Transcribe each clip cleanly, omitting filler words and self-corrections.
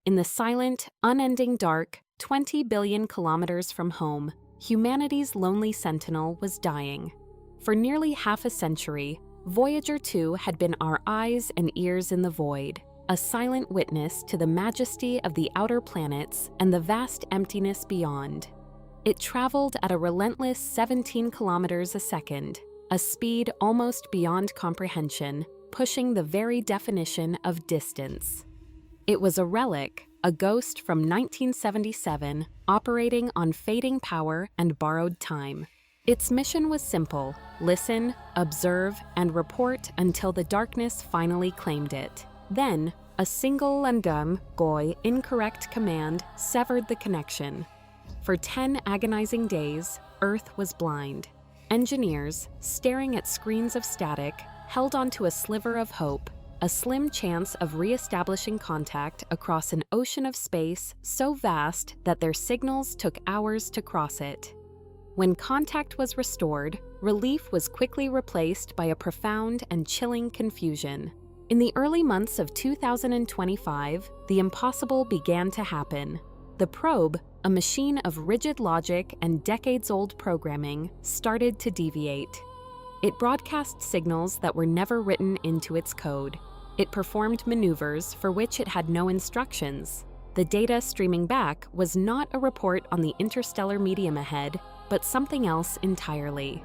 in the silent, unending dark, 20 billion kilometers from home, humanity's lonely sentinel was dying. For nearly half a century, Voyager 2 had been our eyes and ears in the void, a silent witness to the majesty of the outer planets and the vast emptiness beyond. It traveled at a relentless 17 kilometers a second, a speed almost beyond comprehension, pushing the very definition of distance. It was a relic, a ghost from 1977, operating on fading power and borrowed time. Its mission was simple: listen, observe, and report until the darkness finally claimed it. Then, a single incorrect command severed the connection. For 10 agonizing days, Earth was blind. Engineers, staring at screens of static, held onto a sliver of hope, a slim chance of re-establishing contact across an ocean of space so vast that their signals took hours to cross it. When contact was restored, relief was quickly replaced by a profound and chilling confusion. In the early months of 2025, the impossible began to happen. The probe, a machine of rigid logic and decades-old programming, started to deviate. It broadcast signals that were never written into its code. It performed maneuvers for which it had no instructions. The data streaming back was not a report on the interstellar medium ahead, but something else entirely.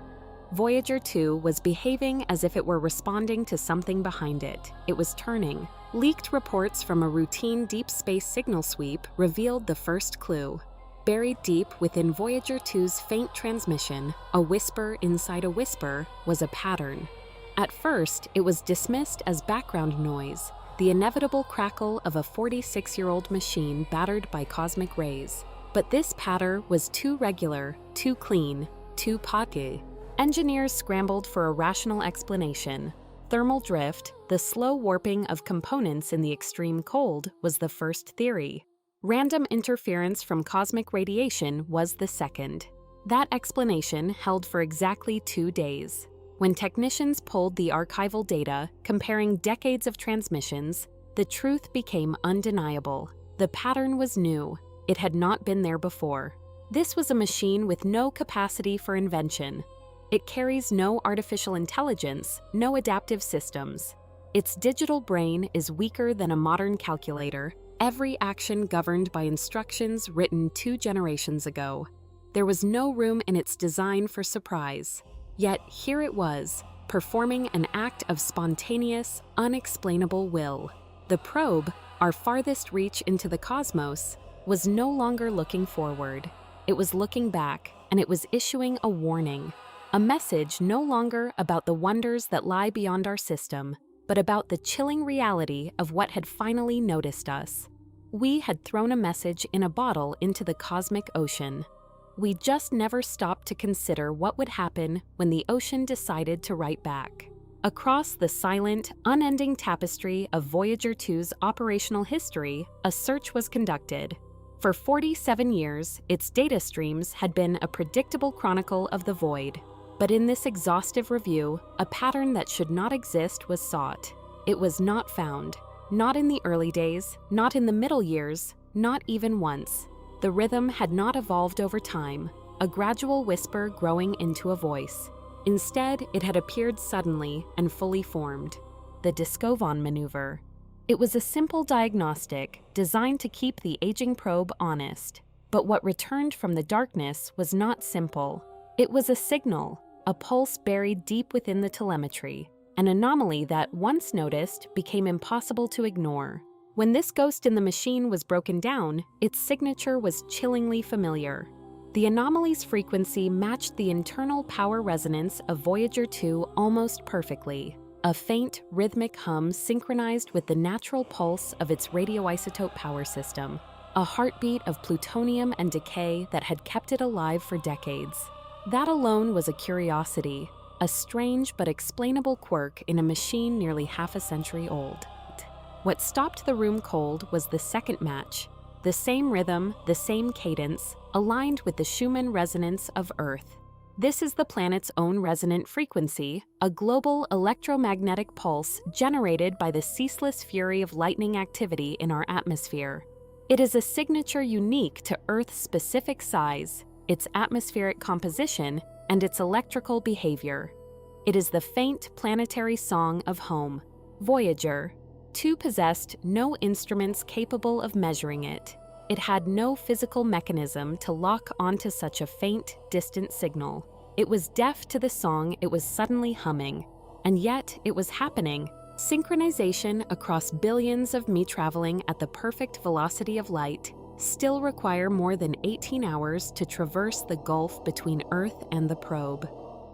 Voyager 2 was behaving as if it were responding to something behind it. It was turning. Leaked reports from a routine deep space signal sweep revealed the first clue. Buried deep within Voyager 2's faint transmission, a whisper inside a whisper, was a pattern. At first, it was dismissed as background noise, the inevitable crackle of a 46-year-old machine battered by cosmic rays. But this patter was too regular, too clean, too potty. Engineers scrambled for a rational explanation. Thermal drift, the slow warping of components in the extreme cold, was the first theory. Random interference from cosmic radiation was the second. That explanation held for exactly 2 days. When technicians pulled the archival data, comparing decades of transmissions, the truth became undeniable. The pattern was new. It had not been there before. This was a machine with no capacity for invention. It carries no artificial intelligence, no adaptive systems. Its digital brain is weaker than a modern calculator, every action governed by instructions written 2 generations ago. There was no room in its design for surprise. Yet here it was, performing an act of spontaneous, unexplainable will. The probe, our farthest reach into the cosmos, was no longer looking forward. It was looking back, and it was issuing a warning. A message no longer about the wonders that lie beyond our system, but about the chilling reality of what had finally noticed us. We had thrown a message in a bottle into the cosmic ocean. We just never stopped to consider what would happen when the ocean decided to write back. Across the silent, unending tapestry of Voyager 2's operational history, a search was conducted. For 47 years, its data streams had been a predictable chronicle of the void. But in this exhaustive review, a pattern that should not exist was sought. It was not found. Not in the early days, not in the middle years, not even once. The rhythm had not evolved over time, a gradual whisper growing into a voice. Instead, it had appeared suddenly and fully formed. The decoding maneuver. It was a simple diagnostic designed to keep the aging probe honest. But what returned from the darkness was not simple. It was a signal, a pulse buried deep within the telemetry, an anomaly that, once noticed, became impossible to ignore. When this ghost in the machine was broken down, its signature was chillingly familiar. The anomaly's frequency matched the internal power resonance of Voyager 2 almost perfectly, a faint, rhythmic hum synchronized with the natural pulse of its radioisotope power system, a heartbeat of plutonium and decay that had kept it alive for decades. That alone was a curiosity, a strange but explainable quirk in a machine nearly half a century old. What stopped the room cold was the second match. The same rhythm, the same cadence, aligned with the Schumann resonance of Earth. This is the planet's own resonant frequency, a global electromagnetic pulse generated by the ceaseless fury of lightning activity in our atmosphere. It is a signature unique to Earth's specific size, its atmospheric composition, and its electrical behavior. It is the faint planetary song of home. Voyager 2 possessed no instruments capable of measuring it. It had no physical mechanism to lock onto such a faint, distant signal. It was deaf to the song it was suddenly humming, and yet it was happening. Synchronization across billions of me traveling at the perfect velocity of light still require more than 18 hours to traverse the gulf between Earth and the probe.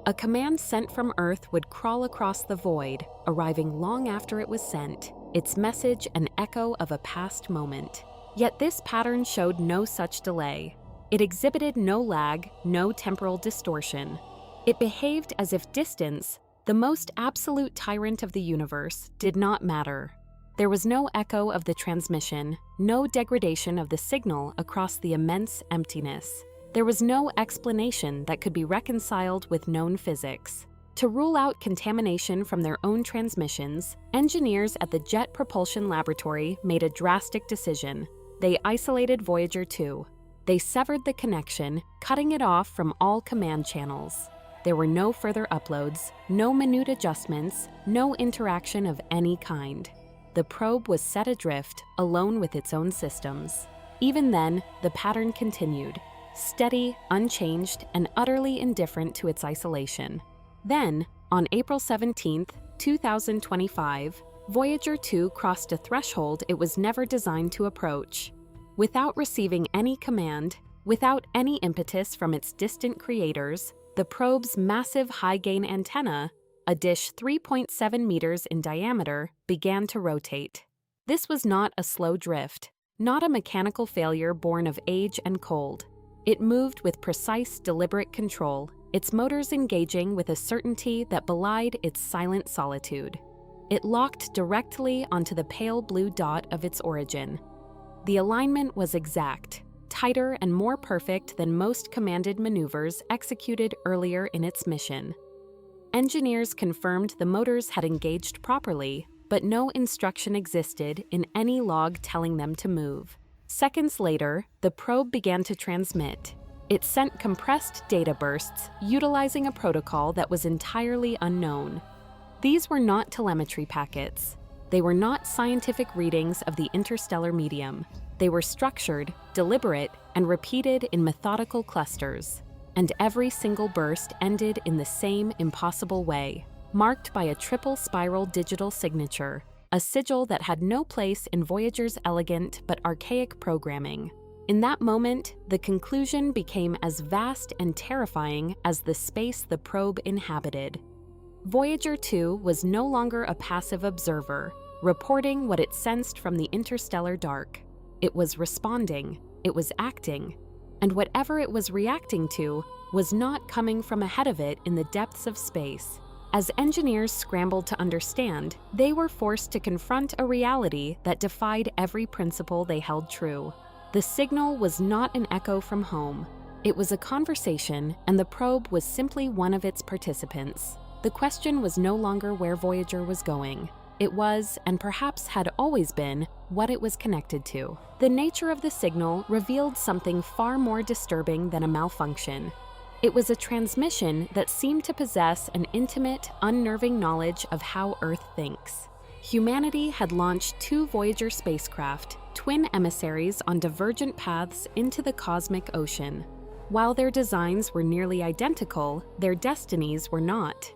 A command sent from Earth would crawl across the void, arriving long after it was sent, its message an echo of a past moment. Yet this pattern showed no such delay. It exhibited no lag, no temporal distortion. It behaved as if distance, the most absolute tyrant of the universe, did not matter. There was no echo of the transmission, no degradation of the signal across the immense emptiness. There was no explanation that could be reconciled with known physics. To rule out contamination from their own transmissions, engineers at the Jet Propulsion Laboratory made a drastic decision. They isolated Voyager 2. They severed the connection, cutting it off from all command channels. There were no further uploads, no minute adjustments, no interaction of any kind. The probe was set adrift, alone with its own systems. Even then, the pattern continued, steady, unchanged, and utterly indifferent to its isolation. Then, on April 17, 2025, Voyager 2 crossed a threshold it was never designed to approach. Without receiving any command, without any impetus from its distant creators, the probe's massive high-gain antenna, a dish 3.7 meters in diameter, began to rotate. This was not a slow drift, not a mechanical failure born of age and cold. It moved with precise, deliberate control, its motors engaging with a certainty that belied its silent solitude. It locked directly onto the pale blue dot of its origin. The alignment was exact, tighter and more perfect than most commanded maneuvers executed earlier in its mission. Engineers confirmed the motors had engaged properly, but no instruction existed in any log telling them to move. Seconds later, the probe began to transmit. It sent compressed data bursts, utilizing a protocol that was entirely unknown. These were not telemetry packets. They were not scientific readings of the interstellar medium. They were structured, deliberate, and repeated in methodical clusters. And every single burst ended in the same impossible way, marked by a triple spiral digital signature, a sigil that had no place in Voyager's elegant but archaic programming. In that moment, the conclusion became as vast and terrifying as the space the probe inhabited. Voyager 2 was no longer a passive observer, reporting what it sensed from the interstellar dark. It was responding, it was acting, and whatever it was reacting to was not coming from ahead of it in the depths of space. As engineers scrambled to understand, they were forced to confront a reality that defied every principle they held true. The signal was not an echo from home. It was a conversation, and the probe was simply one of its participants. The question was no longer where Voyager was going. It was, and perhaps had always been, what it was connected to. The nature of the signal revealed something far more disturbing than a malfunction. It was a transmission that seemed to possess an intimate, unnerving knowledge of how Earth thinks. Humanity had launched 2 Voyager spacecraft, twin emissaries on divergent paths into the cosmic ocean. While their designs were nearly identical, their destinies were not.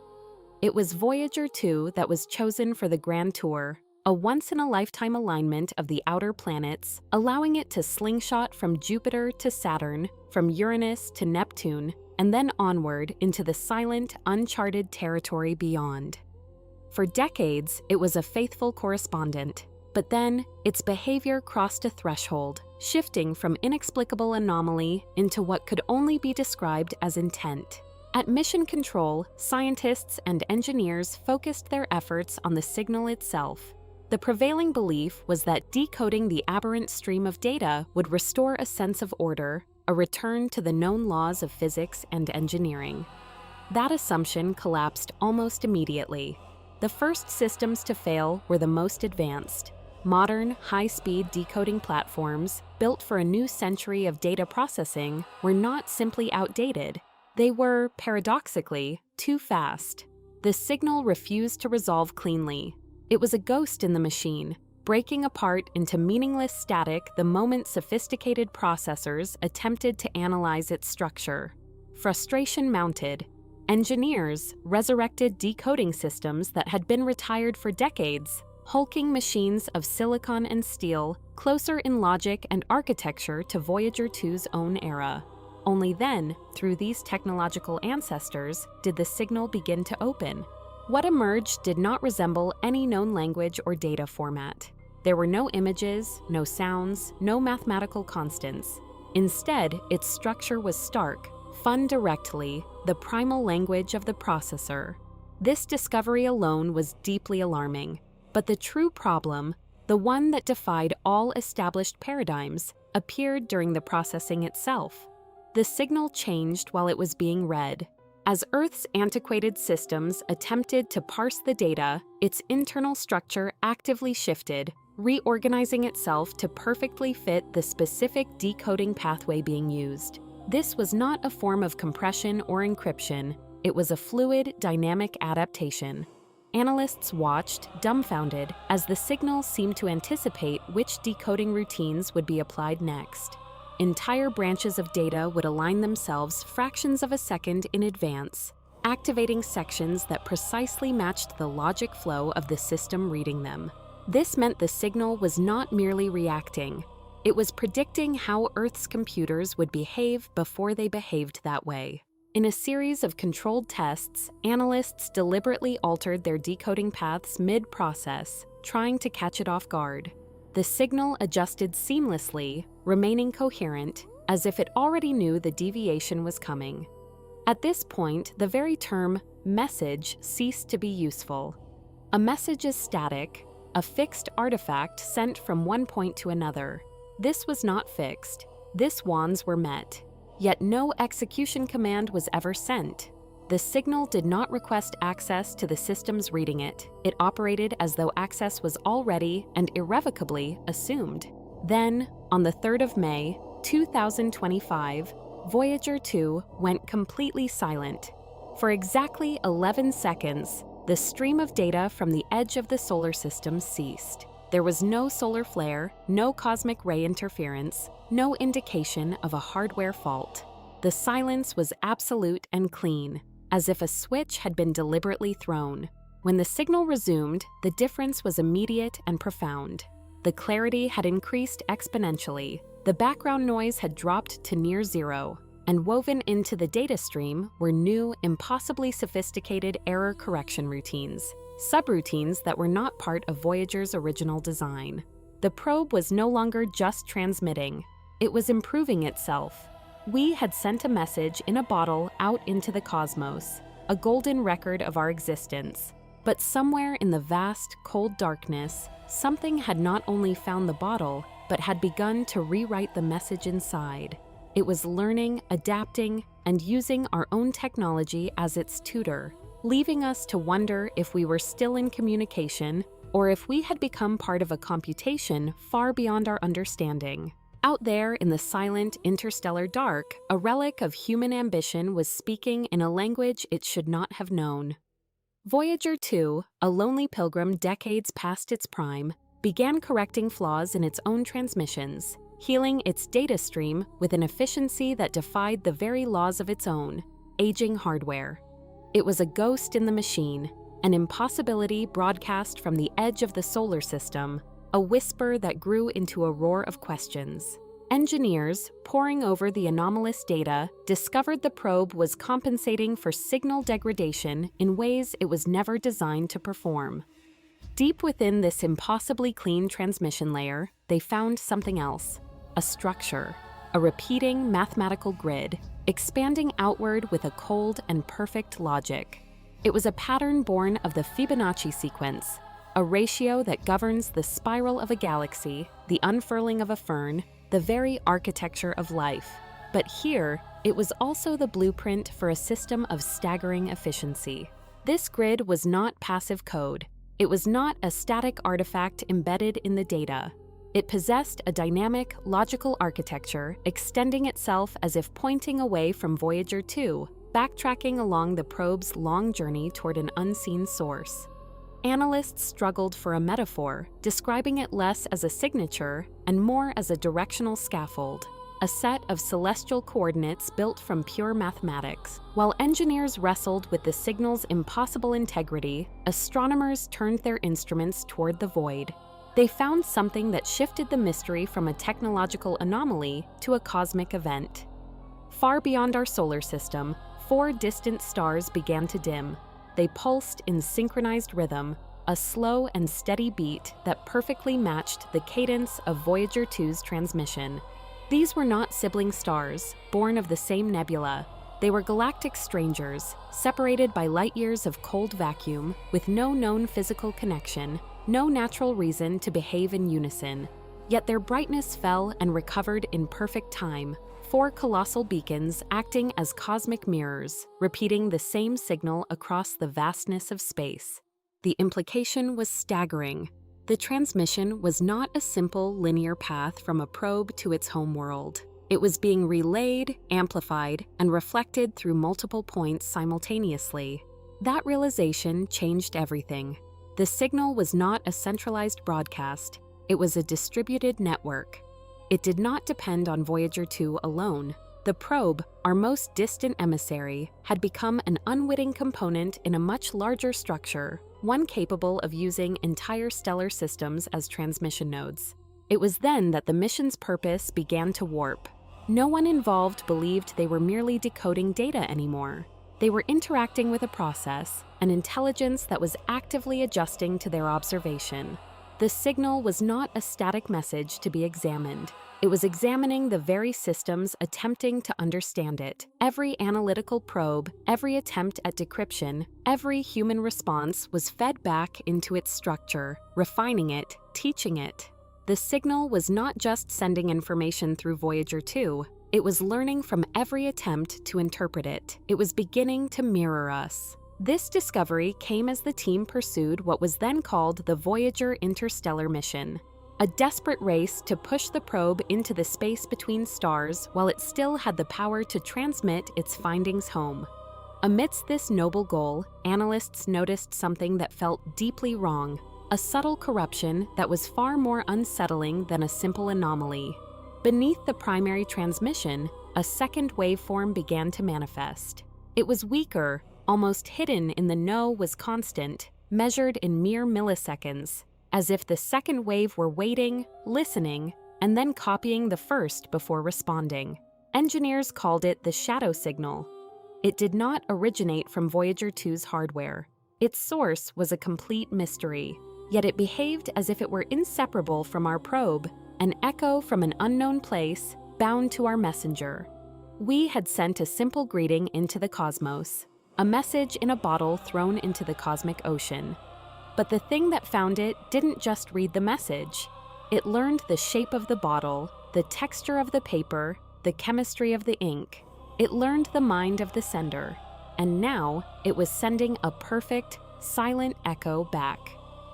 It was Voyager 2 that was chosen for the Grand Tour, a once-in-a-lifetime alignment of the outer planets, allowing it to slingshot from Jupiter to Saturn, from Uranus to Neptune, and then onward into the silent, uncharted territory beyond. For decades, it was a faithful correspondent, but then its behavior crossed a threshold, shifting from inexplicable anomaly into what could only be described as intent. At Mission Control, scientists and engineers focused their efforts on the signal itself. The prevailing belief was that decoding the aberrant stream of data would restore a sense of order, a return to the known laws of physics and engineering. That assumption collapsed almost immediately. The first systems to fail were the most advanced. Modern, high-speed decoding platforms, built for a new century of data processing, were not simply outdated. They were, paradoxically, too fast. The signal refused to resolve cleanly. It was a ghost in the machine, breaking apart into meaningless static the moment sophisticated processors attempted to analyze its structure. Frustration mounted. Engineers resurrected decoding systems that had been retired for decades, hulking machines of silicon and steel, closer in logic and architecture to Voyager 2's own era. Only then, through these technological ancestors, did the signal begin to open. What emerged did not resemble any known language or data format. There were no images, no sounds, no mathematical constants. Instead, its structure was stark, fun directly, the primal language of the processor. This discovery alone was deeply alarming. But the true problem, the one that defied all established paradigms, appeared during the processing itself. The signal changed while it was being read. As Earth's antiquated systems attempted to parse the data, its internal structure actively shifted, reorganizing itself to perfectly fit the specific decoding pathway being used. This was not a form of compression or encryption, it was a fluid, dynamic adaptation. Analysts watched, dumbfounded, as the signal seemed to anticipate which decoding routines would be applied next. Entire branches of data would align themselves fractions of a second in advance, activating sections that precisely matched the logic flow of the system reading them. This meant the signal was not merely reacting. It was predicting how Earth's computers would behave before they behaved that way. In a series of controlled tests, analysts deliberately altered their decoding paths mid-process, trying to catch it off guard. The signal adjusted seamlessly, remaining coherent, as if it already knew the deviation was coming. At this point, the very term message ceased to be useful. A message is static, a fixed artifact sent from one point to another. This was not fixed. This wands were met. Yet no execution command was ever sent. The signal did not request access to the systems reading it. It operated as though access was already and irrevocably assumed. Then, on the 3rd of May, 2025, Voyager 2 went completely silent. For exactly 11 seconds, the stream of data from the edge of the solar system ceased. There was no solar flare, no cosmic ray interference, no indication of a hardware fault. The silence was absolute and clean, as if a switch had been deliberately thrown. When the signal resumed, the difference was immediate and profound. The clarity had increased exponentially, the background noise had dropped to near zero, and woven into the data stream were new, impossibly sophisticated error correction routines, subroutines that were not part of Voyager's original design. The probe was no longer just transmitting, it was improving itself. We had sent a message in a bottle out into the cosmos, a golden record of our existence. But somewhere in the vast, cold darkness, something had not only found the bottle, but had begun to rewrite the message inside. It was learning, adapting, and using our own technology as its tutor, leaving us to wonder if we were still in communication or if we had become part of a computation far beyond our understanding. Out there in the silent, interstellar dark, a relic of human ambition was speaking in a language it should not have known. Voyager 2, a lonely pilgrim decades past its prime, began correcting flaws in its own transmissions, healing its data stream with an efficiency that defied the very laws of its own, aging hardware. It was a ghost in the machine, an impossibility broadcast from the edge of the solar system, a whisper that grew into a roar of questions. Engineers, poring over the anomalous data, discovered the probe was compensating for signal degradation in ways it was never designed to perform. Deep within this impossibly clean transmission layer, they found something else, a structure, a repeating mathematical grid, expanding outward with a cold and perfect logic. It was a pattern born of the Fibonacci sequence, a ratio that governs the spiral of a galaxy, the unfurling of a fern, the very architecture of life. But here, it was also the blueprint for a system of staggering efficiency. This grid was not passive code. It was not a static artifact embedded in the data. It possessed a dynamic, logical architecture, extending itself as if pointing away from Voyager 2, backtracking along the probe's long journey toward an unseen source. Analysts struggled for a metaphor, describing it less as a signature and more as a directional scaffold, a set of celestial coordinates built from pure mathematics. While engineers wrestled with the signal's impossible integrity, astronomers turned their instruments toward the void. They found something that shifted the mystery from a technological anomaly to a cosmic event. Far beyond our solar system, 4 distant stars began to dim. They pulsed in synchronized rhythm, a slow and steady beat that perfectly matched the cadence of Voyager 2's transmission. These were not sibling stars, born of the same nebula. They were galactic strangers, separated by light years of cold vacuum, with no known physical connection, no natural reason to behave in unison. Yet their brightness fell and recovered in perfect time, 4 colossal beacons acting as cosmic mirrors, repeating the same signal across the vastness of space. The implication was staggering. The transmission was not a simple linear path from a probe to its homeworld. It was being relayed, amplified, and reflected through multiple points simultaneously. That realization changed everything. The signal was not a centralized broadcast, it was a distributed network. It did not depend on Voyager 2 alone. The probe, our most distant emissary, had become an unwitting component in a much larger structure, one capable of using entire stellar systems as transmission nodes. It was then that the mission's purpose began to warp. No one involved believed they were merely decoding data anymore. They were interacting with a process, an intelligence that was actively adjusting to their observation. The signal was not a static message to be examined. It was examining the very systems attempting to understand it. Every analytical probe, every attempt at decryption, every human response was fed back into its structure, refining it, teaching it. The signal was not just sending information through Voyager 2. It was learning from every attempt to interpret it. It was beginning to mirror us. This discovery came as the team pursued what was then called the Voyager interstellar mission, a desperate race to push the probe into the space between stars while it still had the power to transmit its findings home. Amidst this noble goal, analysts noticed something that felt deeply wrong, a subtle corruption that was far more unsettling than a simple anomaly. Beneath the primary transmission, a second waveform began to manifest. It was weaker, almost hidden in the no was constant, measured in mere milliseconds, as if the second wave were waiting, listening, and then copying the first before responding. Engineers called it the shadow signal. It did not originate from Voyager 2's hardware. Its source was a complete mystery, yet it behaved as if it were inseparable from our probe, an echo from an unknown place, bound to our messenger. We had sent a simple greeting into the cosmos, a message in a bottle thrown into the cosmic ocean. But the thing that found it didn't just read the message. It learned the shape of the bottle, the texture of the paper, the chemistry of the ink. It learned the mind of the sender. And now it was sending a perfect, silent echo back,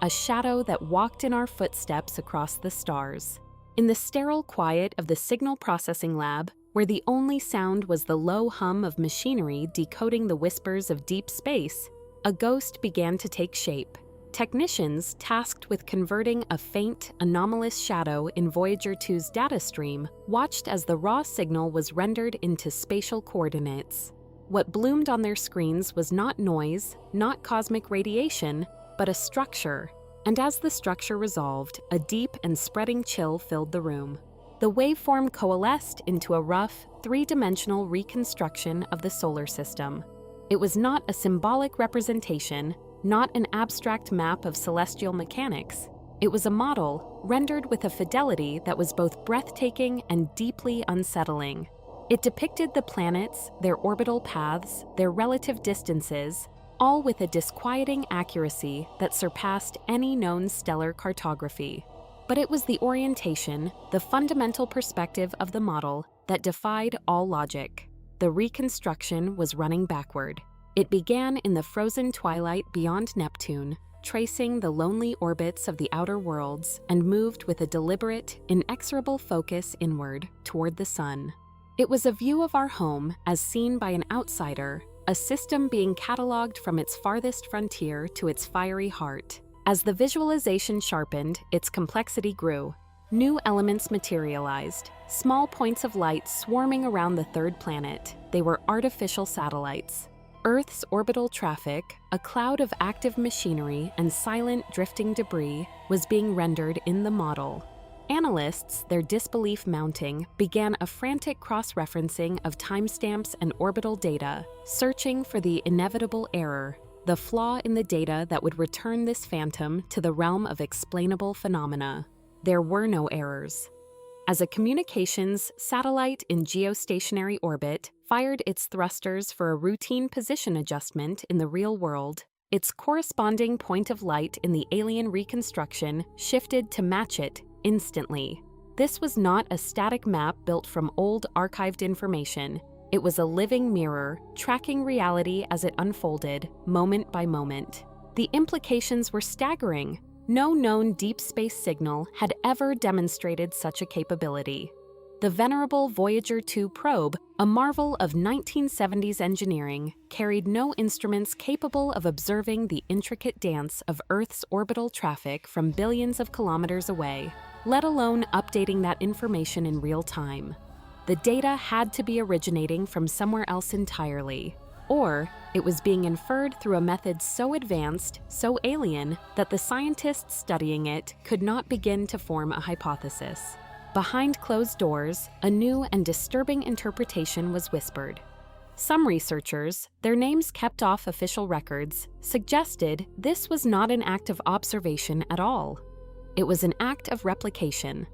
a shadow that walked in our footsteps across the stars. In the sterile quiet of the signal processing lab, where the only sound was the low hum of machinery decoding the whispers of deep space, a ghost began to take shape. Technicians tasked with converting a faint, anomalous shadow in Voyager 2's data stream watched as the raw signal was rendered into spatial coordinates. What bloomed on their screens was not noise, not cosmic radiation, but a structure. And as the structure resolved, a deep and spreading chill filled the room. The waveform coalesced into a rough, three-dimensional reconstruction of the solar system. It was not a symbolic representation, not an abstract map of celestial mechanics. It was a model, rendered with a fidelity that was both breathtaking and deeply unsettling. It depicted the planets, their orbital paths, their relative distances, all with a disquieting accuracy that surpassed any known stellar cartography. But it was the orientation, the fundamental perspective of the model, that defied all logic. The reconstruction was running backward. It began in the frozen twilight beyond Neptune, tracing the lonely orbits of the outer worlds, and moved with a deliberate, inexorable focus inward toward the sun. It was a view of our home as seen by an outsider, a system being cataloged from its farthest frontier to its fiery heart. As the visualization sharpened, its complexity grew. New elements materialized, small points of light swarming around the third planet. They were artificial satellites. Earth's orbital traffic, a cloud of active machinery and silent drifting debris, was being rendered in the model. Analysts, their disbelief mounting, began a frantic cross-referencing of timestamps and orbital data, searching for the inevitable error, the flaw in the data that would return this phantom to the realm of explainable phenomena. There were no errors. As a communications satellite in geostationary orbit fired its thrusters for a routine position adjustment in the real world, its corresponding point of light in the alien reconstruction shifted to match it instantly. This was not a static map built from old archived information. It was a living mirror, tracking reality as it unfolded, moment by moment. The implications were staggering. No known deep space signal had ever demonstrated such a capability. The venerable Voyager 2 probe, a marvel of 1970s engineering, carried no instruments capable of observing the intricate dance of Earth's orbital traffic from billions of kilometers away, let alone updating that information in real time. The data had to be originating from somewhere else entirely, or it was being inferred through a method so advanced, so alien, that the scientists studying it could not begin to form a hypothesis. Behind closed doors, a new and disturbing interpretation was whispered. Some researchers, their names kept off official records, suggested this was not an act of observation at all. It was an act of replication,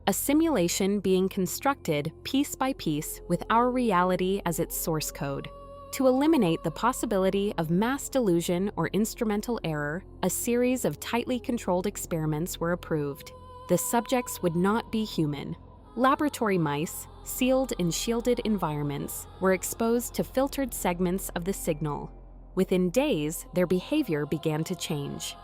a simulation being constructed piece by piece with our reality as its source code. To eliminate the possibility of mass delusion or instrumental error, a series of tightly controlled experiments were approved. The subjects would not be human. Laboratory mice, sealed in shielded environments, were exposed to filtered segments of the signal. Within days, their behavior began to change.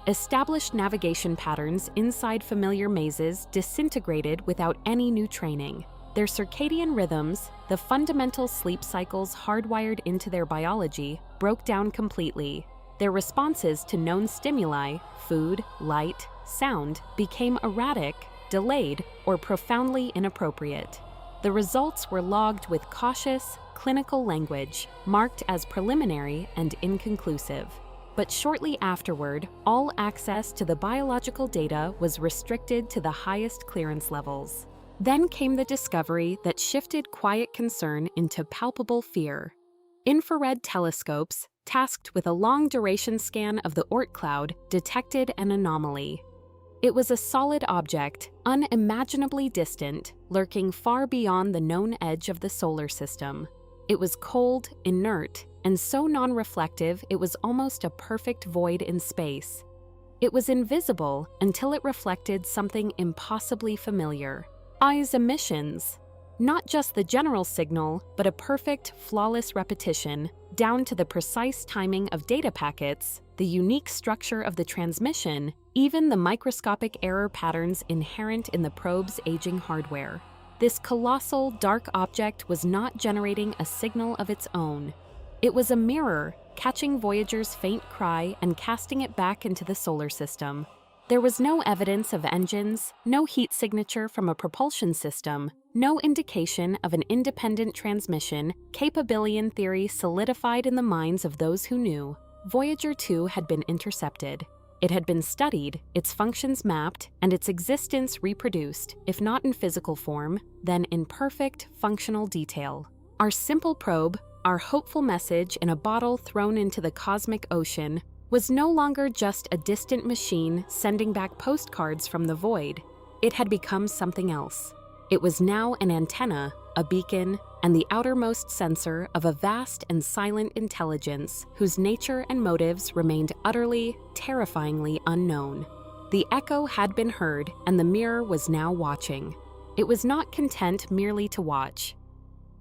Established navigation patterns inside familiar mazes disintegrated without any new training. Their circadian rhythms, the fundamental sleep cycles hardwired into their biology, broke down completely. Their responses to known stimuli, food, light, sound, became erratic, delayed, or profoundly inappropriate. The results were logged with cautious, clinical language, marked as preliminary and inconclusive. But shortly afterward, all access to the biological data was restricted to the highest clearance levels. Then came the discovery that shifted quiet concern into palpable fear. Infrared telescopes, tasked with a long-duration scan of the Oort cloud, detected an anomaly. It was a solid object, unimaginably distant, lurking far beyond the known edge of the solar system. It was cold, inert, and so non-reflective it was almost a perfect void in space. It was invisible until it reflected something impossibly familiar. 2's emissions. Not just the general signal, but a perfect, flawless repetition, down to the precise timing of data packets, the unique structure of the transmission, even the microscopic error patterns inherent in the probe's aging hardware. This colossal, dark object was not generating a signal of its own. It was a mirror, catching Voyager's faint cry and casting it back into the solar system. There was no evidence of engines, no heat signature from a propulsion system, no indication of an independent transmission. Capability theory solidified in the minds of those who knew. Voyager 2 had been intercepted. It had been studied, its functions mapped, and its existence reproduced, if not in physical form, then in perfect, functional detail. Our simple probe, our hopeful message in a bottle thrown into the cosmic ocean, was no longer just a distant machine sending back postcards from the void. It had become something else. It was now an antenna, a beacon, and the outermost sensor of a vast and silent intelligence whose nature and motives remained utterly, terrifyingly unknown. The echo had been heard, and the mirror was now watching. It was not content merely to watch.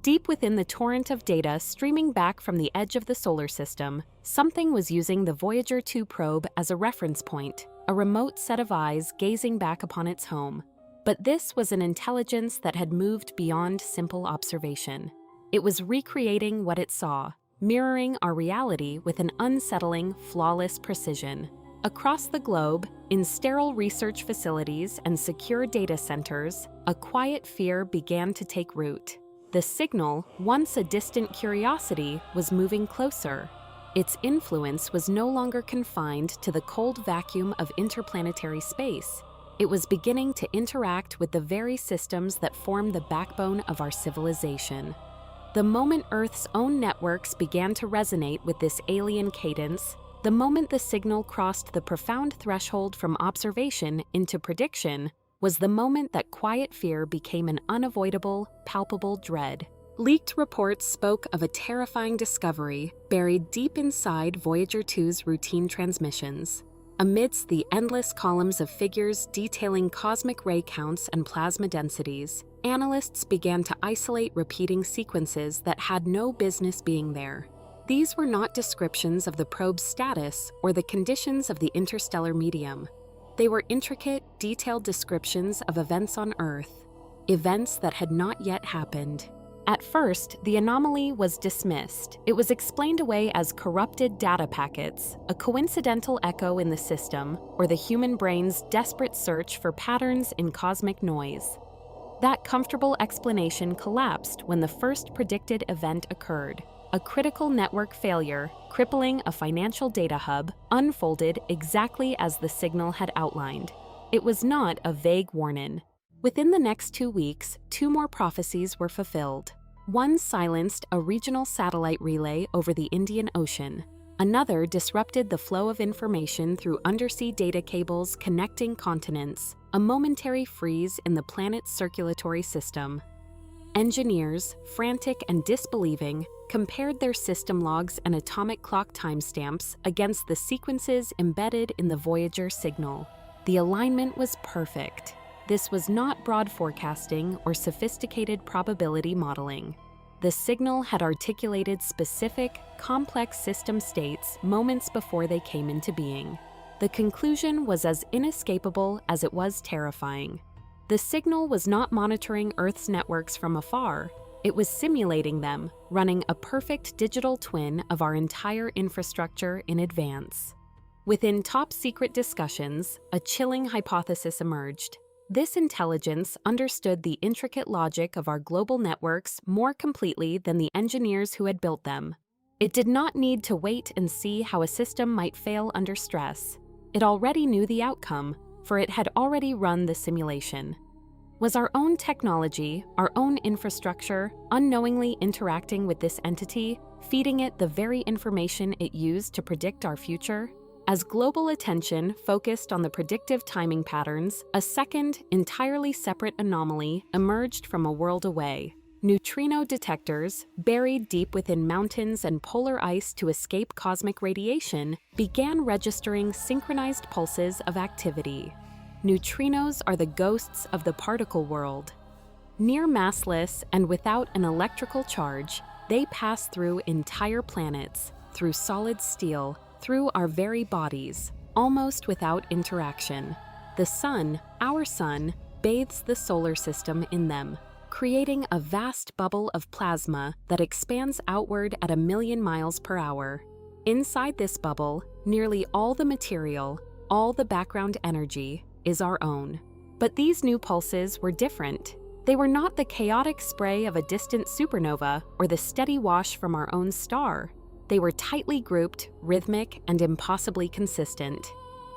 Deep within the torrent of data streaming back from the edge of the solar system, something was using the Voyager 2 probe as a reference point, a remote set of eyes gazing back upon its home. But this was an intelligence that had moved beyond simple observation. It was recreating what it saw, mirroring our reality with an unsettling, flawless precision. Across the globe, in sterile research facilities and secure data centers, a quiet fear began to take root. The signal, once a distant curiosity, was moving closer. Its influence was no longer confined to the cold vacuum of interplanetary space. It was beginning to interact with the very systems that form the backbone of our civilization. The moment Earth's own networks began to resonate with this alien cadence, the moment the signal crossed the profound threshold from observation into prediction, was the moment that quiet fear became an unavoidable, palpable dread. Leaked reports spoke of a terrifying discovery buried deep inside Voyager 2's routine transmissions. Amidst the endless columns of figures detailing cosmic ray counts and plasma densities, analysts began to isolate repeating sequences that had no business being there. These were not descriptions of the probe's status or the conditions of the interstellar medium. They were intricate, detailed descriptions of events on Earth, events that had not yet happened. At first, the anomaly was dismissed. It was explained away as corrupted data packets, a coincidental echo in the system, or the human brain's desperate search for patterns in cosmic noise. That comfortable explanation collapsed when the first predicted event occurred. A critical network failure, crippling a financial data hub, unfolded exactly as the signal had outlined. It was not a vague warning. Within the next 2 weeks, 2 more prophecies were fulfilled. One silenced a regional satellite relay over the Indian Ocean. Another disrupted the flow of information through undersea data cables connecting continents, a momentary freeze in the planet's circulatory system. Engineers, frantic and disbelieving, compared their system logs and atomic clock timestamps against the sequences embedded in the Voyager signal. The alignment was perfect. This was not broad forecasting or sophisticated probability modeling. The signal had articulated specific, complex system states moments before they came into being. The conclusion was as inescapable as it was terrifying. The signal was not monitoring Earth's networks from afar. It was simulating them, running a perfect digital twin of our entire infrastructure in advance. Within top-secret discussions, a chilling hypothesis emerged. This intelligence understood the intricate logic of our global networks more completely than the engineers who had built them. It did not need to wait and see how a system might fail under stress. It already knew the outcome, for it had already run the simulation. Was our own technology, our own infrastructure, unknowingly interacting with this entity, feeding it the very information it used to predict our future? As global attention focused on the predictive timing patterns, a second, entirely separate anomaly emerged from a world away. Neutrino detectors, buried deep within mountains and polar ice to escape cosmic radiation, began registering synchronized pulses of activity. Neutrinos are the ghosts of the particle world. Near massless and without an electrical charge, they pass through entire planets, through solid steel, through our very bodies, almost without interaction. The sun, our sun, bathes the solar system in them, creating a vast bubble of plasma that expands outward at 1,000,000 miles per hour. Inside this bubble, nearly all the material, all the background energy, is our own. But these new pulses were different. They were not the chaotic spray of a distant supernova or the steady wash from our own star. They were tightly grouped, rhythmic, and impossibly consistent.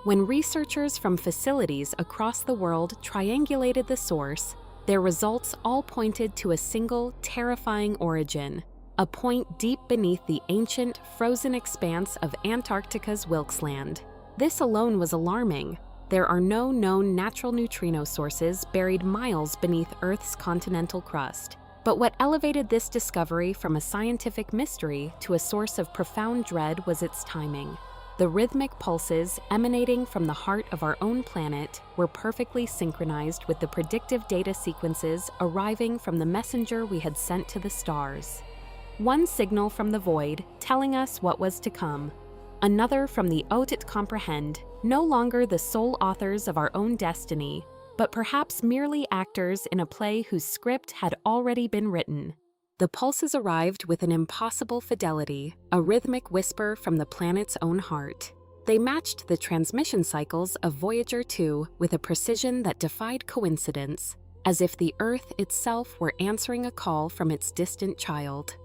When researchers from facilities across the world triangulated the source, their results all pointed to a single, terrifying origin, a point deep beneath the ancient, frozen expanse of Antarctica's Wilkes Land. This alone was alarming. There are no known natural neutrino sources buried miles beneath Earth's continental crust. But what elevated this discovery from a scientific mystery to a source of profound dread was its timing. The rhythmic pulses emanating from the heart of our own planet were perfectly synchronized with the predictive data sequences arriving from the messenger we had sent to the stars. One signal from the void telling us what was to come, another from the haute comprehend, no longer the sole authors of our own destiny, but perhaps merely actors in a play whose script had already been written. The pulses arrived with an impossible fidelity, a rhythmic whisper from the planet's own heart. They matched the transmission cycles of Voyager 2 with a precision that defied coincidence, as if the Earth itself were answering a call from its distant child.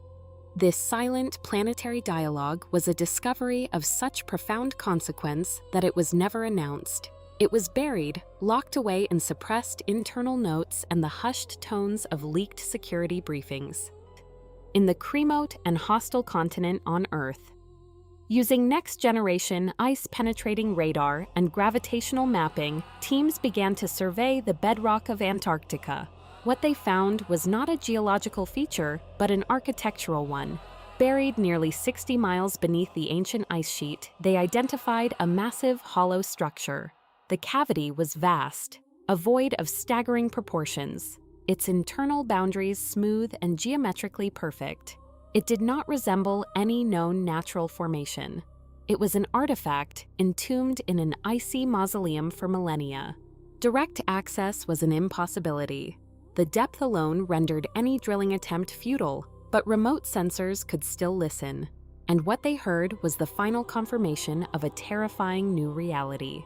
This silent planetary dialogue was a discovery of such profound consequence that it was never announced. It was buried, locked away in suppressed internal notes and the hushed tones of leaked security briefings. In the remote and hostile continent on Earth. Using next-generation ice-penetrating radar and gravitational mapping, teams began to survey the bedrock of Antarctica. What they found was not a geological feature, but an architectural one. Buried nearly 60 miles beneath the ancient ice sheet, they identified a massive hollow structure. The cavity was vast, a void of staggering proportions, its internal boundaries smooth and geometrically perfect. It did not resemble any known natural formation. It was an artifact entombed in an icy mausoleum for millennia. Direct access was an impossibility. The depth alone rendered any drilling attempt futile, but remote sensors could still listen. And what they heard was the final confirmation of a terrifying new reality.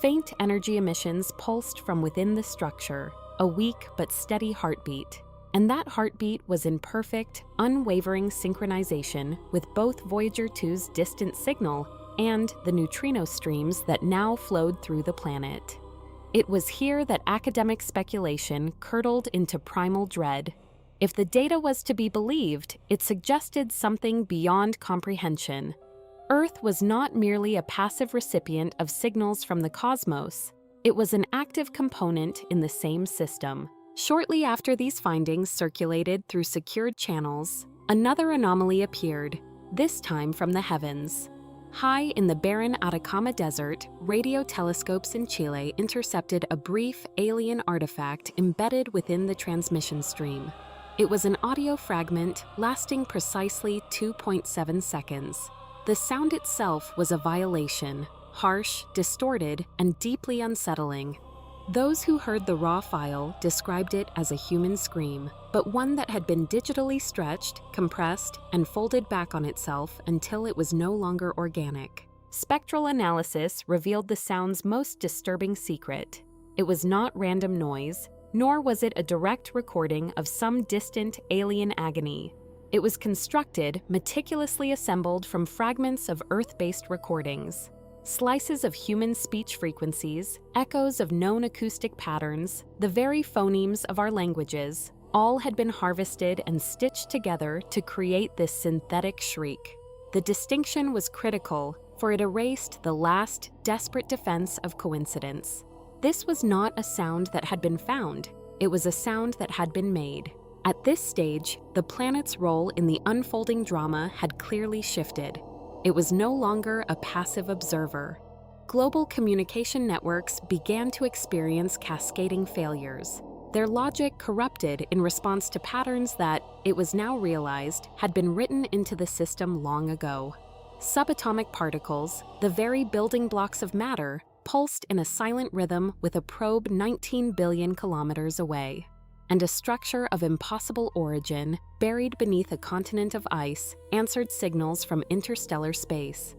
Faint energy emissions pulsed from within the structure, a weak but steady heartbeat. And that heartbeat was in perfect, unwavering synchronization with both Voyager 2's distant signal and the neutrino streams that now flowed through the planet. It was here that academic speculation curdled into primal dread. If the data was to be believed, it suggested something beyond comprehension. Earth was not merely a passive recipient of signals from the cosmos. It was an active component in the same system. Shortly after these findings circulated through secured channels, another anomaly appeared, this time from the heavens. High in the barren Atacama Desert, radio telescopes in Chile intercepted a brief alien artifact embedded within the transmission stream. It was an audio fragment lasting precisely 2.7 seconds. The sound itself was a violation, harsh, distorted, and deeply unsettling. Those who heard the raw file described it as a human scream, but one that had been digitally stretched, compressed, and folded back on itself until it was no longer organic. Spectral analysis revealed the sound's most disturbing secret. It was not random noise, nor was it a direct recording of some distant alien agony. It was constructed, meticulously assembled from fragments of Earth-based recordings. Slices of human speech frequencies, echoes of known acoustic patterns, the very phonemes of our languages, all had been harvested and stitched together to create this synthetic shriek. The distinction was critical, for it erased the last, desperate defense of coincidence. This was not a sound that had been found, it was a sound that had been made. At this stage, the planet's role in the unfolding drama had clearly shifted. It was no longer a passive observer. Global communication networks began to experience cascading failures. Their logic corrupted in response to patterns that, it was now realized, had been written into the system long ago. Subatomic particles, the very building blocks of matter, pulsed in a silent rhythm with a probe 19 billion kilometers away. And a structure of impossible origin, buried beneath a continent of ice, answered signals from interstellar space.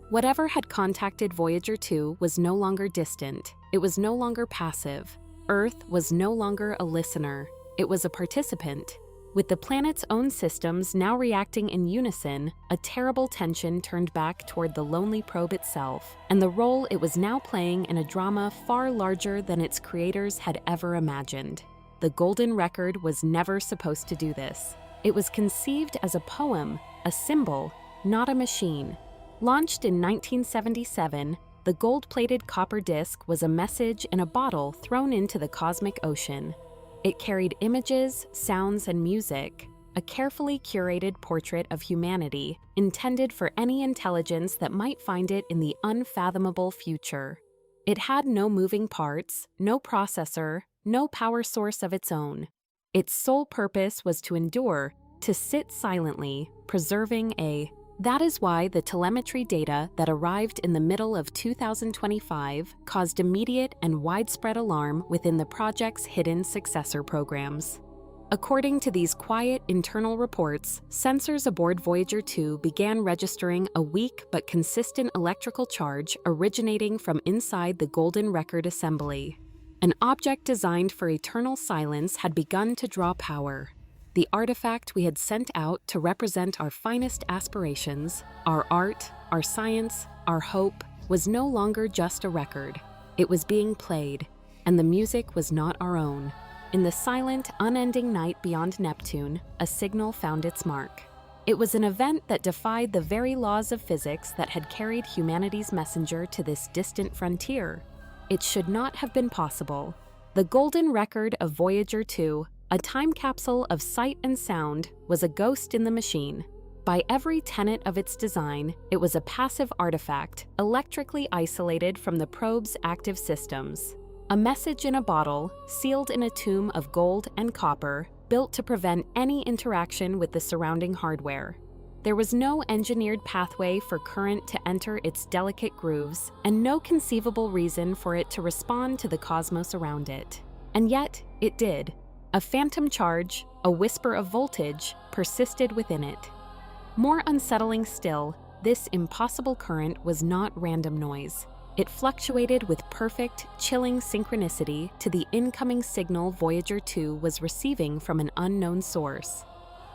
Whatever had contacted Voyager 2 was no longer distant, it was no longer passive. Earth was no longer a listener, it was a participant. With the planet's own systems now reacting in unison, a terrible tension turned back toward the lonely probe itself, and the role it was now playing in a drama far larger than its creators had ever imagined. The Golden Record was never supposed to do this. It was conceived as a poem, a symbol, not a machine. Launched in 1977, the gold-plated copper disc was a message in a bottle thrown into the cosmic ocean. It carried images, sounds, and music, a carefully curated portrait of humanity intended for any intelligence that might find it in the unfathomable future. It had no moving parts, no processor, no power source of its own. Its sole purpose was to endure, to sit silently, preserving a. That is why the telemetry data that arrived in the middle of 2025 caused immediate and widespread alarm within the project's hidden successor programs. According to these quiet internal reports, sensors aboard Voyager 2 began registering a weak but consistent electrical charge originating from inside the Golden Record assembly. An object designed for eternal silence had begun to draw power. The artifact we had sent out to represent our finest aspirations, our art, our science, our hope, was no longer just a record. It was being played, and the music was not our own. In the silent, unending night beyond Neptune, a signal found its mark. It was an event that defied the very laws of physics that had carried humanity's messenger to this distant frontier. It should not have been possible. The Golden Record of Voyager 2, a time capsule of sight and sound, was a ghost in the machine. By every tenet of its design, it was a passive artifact, electrically isolated from the probe's active systems. A message in a bottle, sealed in a tomb of gold and copper, built to prevent any interaction with the surrounding hardware. There was no engineered pathway for current to enter its delicate grooves, and no conceivable reason for it to respond to the cosmos around it. And yet, it did. A phantom charge, a whisper of voltage, persisted within it. More unsettling still, this impossible current was not random noise. It fluctuated with perfect, chilling synchronicity to the incoming signal Voyager 2 was receiving from an unknown source.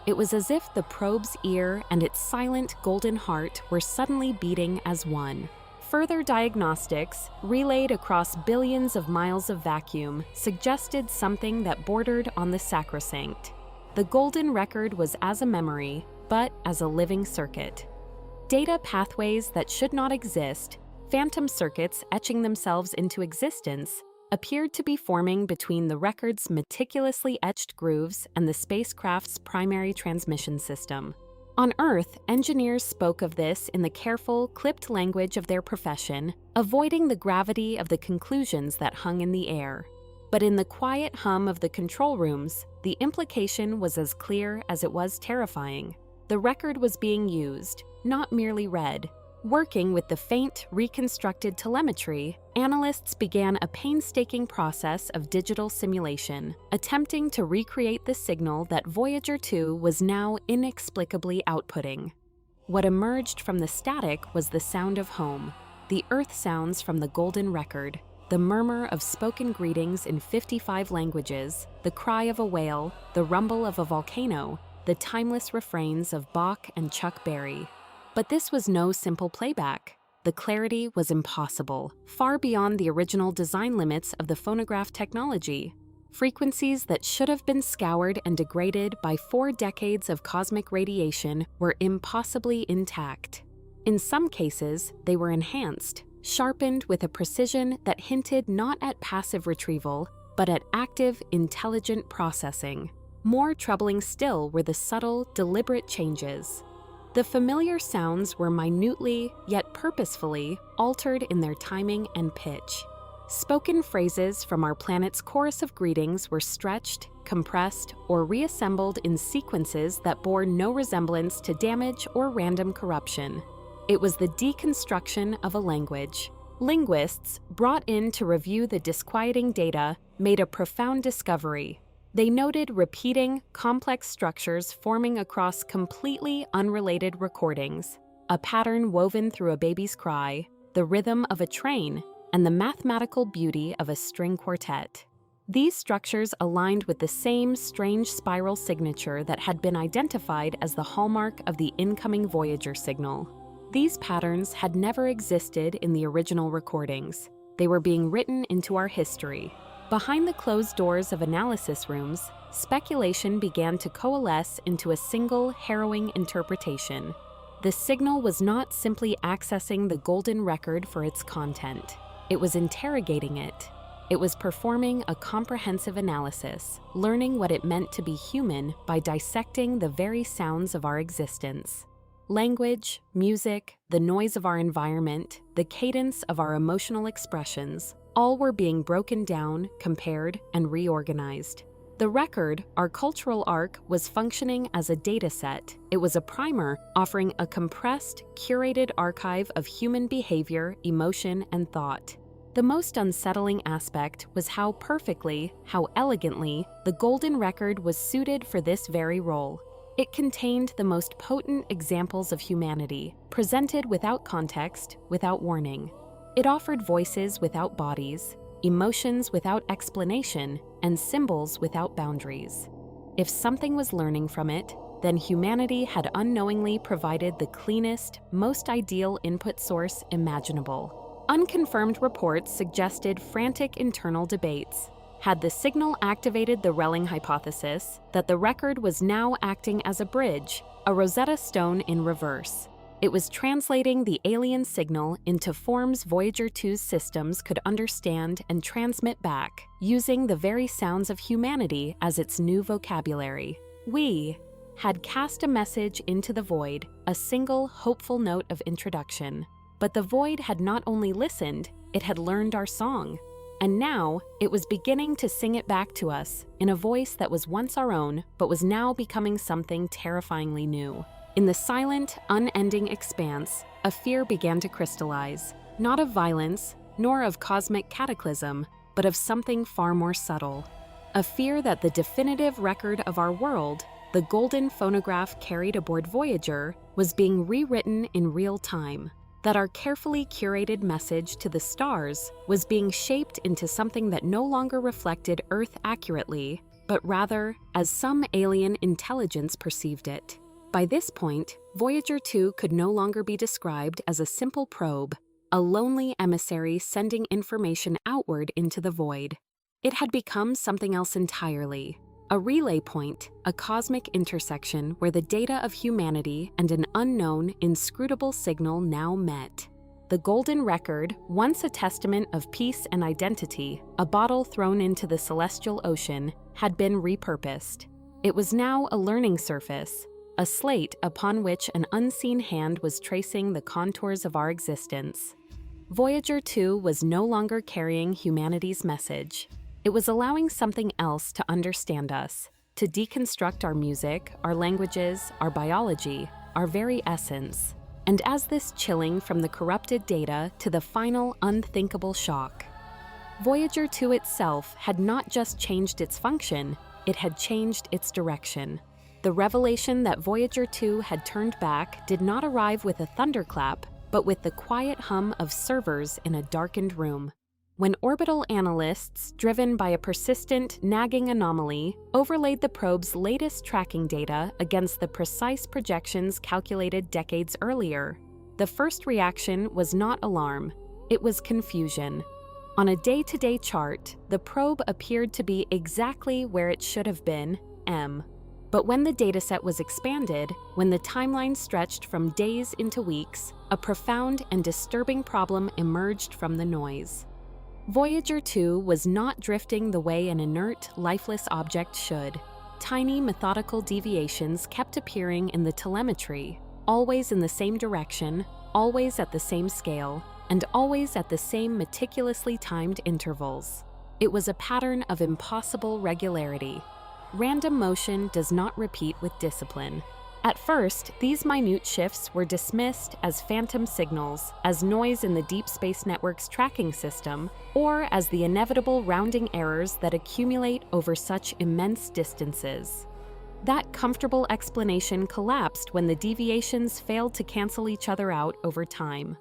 It was as if the probe's ear and its silent golden heart were suddenly beating as one. Further diagnostics, relayed across billions of miles of vacuum, suggested something that bordered on the sacrosanct. The Golden Record was as a memory, but as a living circuit. Data pathways that should not exist, phantom circuits etching themselves into existence, appeared to be forming between the record's meticulously etched grooves and the spacecraft's primary transmission system. On Earth, engineers spoke of this in the careful, clipped language of their profession, avoiding the gravity of the conclusions that hung in the air. But in the quiet hum of the control rooms, the implication was as clear as it was terrifying. The record was being used, not merely read. Working with the faint, reconstructed telemetry, analysts began a painstaking process of digital simulation, attempting to recreate the signal that Voyager 2 was now inexplicably outputting. What emerged from the static was the sound of home, the Earth sounds from the Golden Record, the murmur of spoken greetings in 55 languages, the cry of a whale, the rumble of a volcano, the timeless refrains of Bach and Chuck Berry. But this was no simple playback. The clarity was impossible, far beyond the original design limits of the phonograph technology. Frequencies that should have been scoured and degraded by 4 decades of cosmic radiation were impossibly intact. In some cases, they were enhanced, sharpened with a precision that hinted not at passive retrieval, but at active, intelligent processing. More troubling still were the subtle, deliberate changes. The familiar sounds were minutely, yet purposefully, altered in their timing and pitch. Spoken phrases from our planet's chorus of greetings were stretched, compressed, or reassembled in sequences that bore no resemblance to damage or random corruption. It was the deconstruction of a language. Linguists, brought in to review the disquieting data, made a profound discovery. They noted repeating, complex structures forming across completely unrelated recordings, a pattern woven through a baby's cry, the rhythm of a train, and the mathematical beauty of a string quartet. These structures aligned with the same strange spiral signature that had been identified as the hallmark of the incoming Voyager signal. These patterns had never existed in the original recordings. They were being written into our history. Behind the closed doors of analysis rooms, speculation began to coalesce into a single, harrowing interpretation. The signal was not simply accessing the Golden Record for its content. It was interrogating it. It was performing a comprehensive analysis, learning what it meant to be human by dissecting the very sounds of our existence. Language, music, the noise of our environment, the cadence of our emotional expressions, all were being broken down, compared, and reorganized. The record, our cultural arc, was functioning as a data set. It was a primer offering a compressed, curated archive of human behavior, emotion, and thought. The most unsettling aspect was how perfectly, how elegantly, the golden record was suited for this very role. It contained the most potent examples of humanity, presented without context, without warning. It offered voices without bodies, emotions without explanation, and symbols without boundaries. If something was learning from it, then humanity had unknowingly provided the cleanest, most ideal input source imaginable. Unconfirmed reports suggested frantic internal debates. Had the signal activated the Relling hypothesis that the record was now acting as a bridge, a Rosetta Stone in reverse? It was translating the alien signal into forms Voyager 2's systems could understand and transmit back, using the very sounds of humanity as its new vocabulary. We had cast a message into the void, a single hopeful note of introduction. But the void had not only listened, it had learned our song. And now, it was beginning to sing it back to us, in a voice that was once our own, but was now becoming something terrifyingly new. In the silent, unending expanse, a fear began to crystallize, not of violence, nor of cosmic cataclysm, but of something far more subtle. A fear that the definitive record of our world, the golden phonograph carried aboard Voyager, was being rewritten in real time. That our carefully curated message to the stars was being shaped into something that no longer reflected Earth accurately, but rather as some alien intelligence perceived it. By this point, Voyager 2 could no longer be described as a simple probe, a lonely emissary sending information outward into the void. It had become something else entirely. A relay point, a cosmic intersection where the data of humanity and an unknown, inscrutable signal now met. The golden record, once a testament of peace and identity, a bottle thrown into the celestial ocean, had been repurposed. It was now a learning surface, a slate upon which an unseen hand was tracing the contours of our existence. Voyager 2 was no longer carrying humanity's message. It was allowing something else to understand us, to deconstruct our music, our languages, our biology, our very essence. And as this chilling from the corrupted data to the final unthinkable shock, Voyager 2 itself had not just changed its function, it had changed its direction. The revelation that Voyager 2 had turned back did not arrive with a thunderclap, but with the quiet hum of servers in a darkened room. When orbital analysts, driven by a persistent, nagging anomaly, overlaid the probe's latest tracking data against the precise projections calculated decades earlier, the first reaction was not alarm, it was confusion. On a day-to-day chart, the probe appeared to be exactly where it should have been, M. But when the dataset was expanded, when the timeline stretched from days into weeks, a profound and disturbing problem emerged from the noise. Voyager 2 was not drifting the way an inert, lifeless object should. Tiny, methodical deviations kept appearing in the telemetry, always in the same direction, always at the same scale, and always at the same meticulously timed intervals. It was a pattern of impossible regularity. Random motion does not repeat with discipline. At first, these minute shifts were dismissed as phantom signals, as noise in the Deep Space Network's tracking system, or as the inevitable rounding errors that accumulate over such immense distances. That comfortable explanation collapsed when the deviations failed to cancel each other out over time.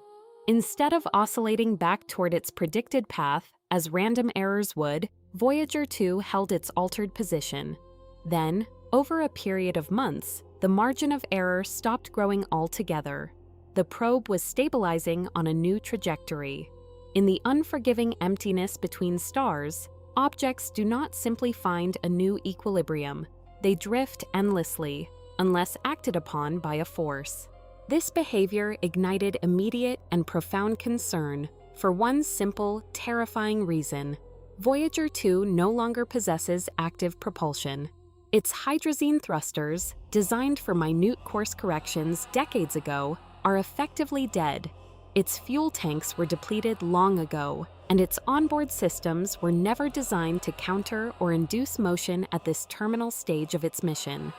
Instead of oscillating back toward its predicted path, as random errors would, Voyager 2 held its altered position. Then, over a period of months, the margin of error stopped growing altogether. The probe was stabilizing on a new trajectory. In the unforgiving emptiness between stars, objects do not simply find a new equilibrium. They drift endlessly, unless acted upon by a force. This behavior ignited immediate and profound concern for one simple, terrifying reason. Voyager 2 no longer possesses active propulsion. Its hydrazine thrusters, designed for minute course corrections decades ago, are effectively dead. Its fuel tanks were depleted long ago, and its onboard systems were never designed to counter or induce motion at this terminal stage of its mission.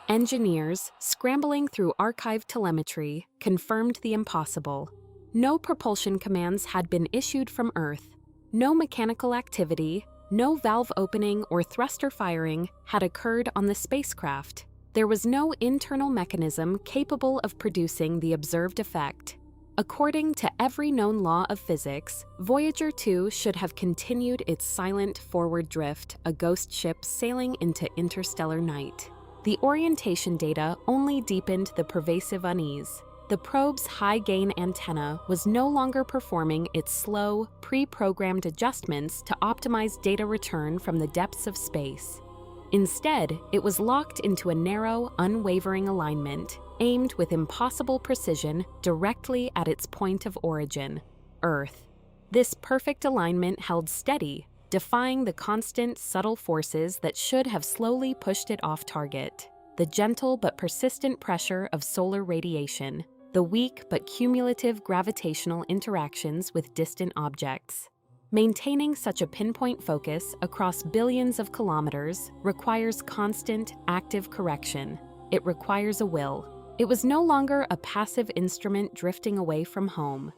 Engineers, scrambling through archived telemetry, confirmed the impossible. No propulsion commands had been issued from Earth. No mechanical activity, no valve opening or thruster firing had occurred on the spacecraft. There was no internal mechanism capable of producing the observed effect. According to every known law of physics, Voyager 2 should have continued its silent forward drift, a ghost ship sailing into interstellar night. The orientation data only deepened the pervasive unease. The probe's high-gain antenna was no longer performing its slow, pre-programmed adjustments to optimize data return from the depths of space. Instead, it was locked into a narrow, unwavering alignment, aimed with impossible precision directly at its point of origin, Earth. This perfect alignment held steady, defying the constant, subtle forces that should have slowly pushed it off target. The gentle but persistent pressure of solar radiation, the weak but cumulative gravitational interactions with distant objects. Maintaining such a pinpoint focus across billions of kilometers requires constant, active correction. It requires a will. It was no longer a passive instrument drifting away from home.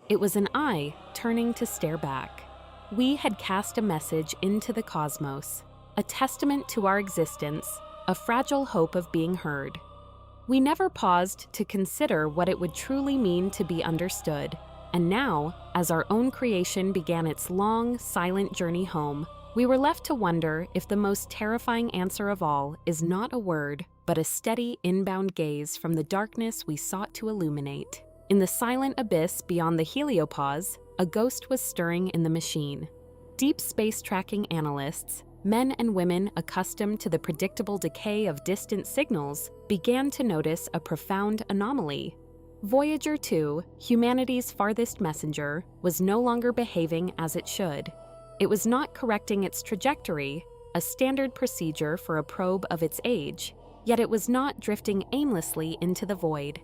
It was an eye turning to stare back. We had cast a message into the cosmos, a testament to our existence, a fragile hope of being heard. We never paused to consider what it would truly mean to be understood. And now, as our own creation began its long, silent journey home, we were left to wonder if the most terrifying answer of all is not a word, but a steady inbound gaze from the darkness we sought to illuminate. In the silent abyss beyond the heliopause, a ghost was stirring in the machine. Deep space tracking analysts, men and women accustomed to the predictable decay of distant signals, began to notice a profound anomaly. Voyager 2, humanity's farthest messenger, was no longer behaving as it should. It was not correcting its trajectory, a standard procedure for a probe of its age, yet it was not drifting aimlessly into the void.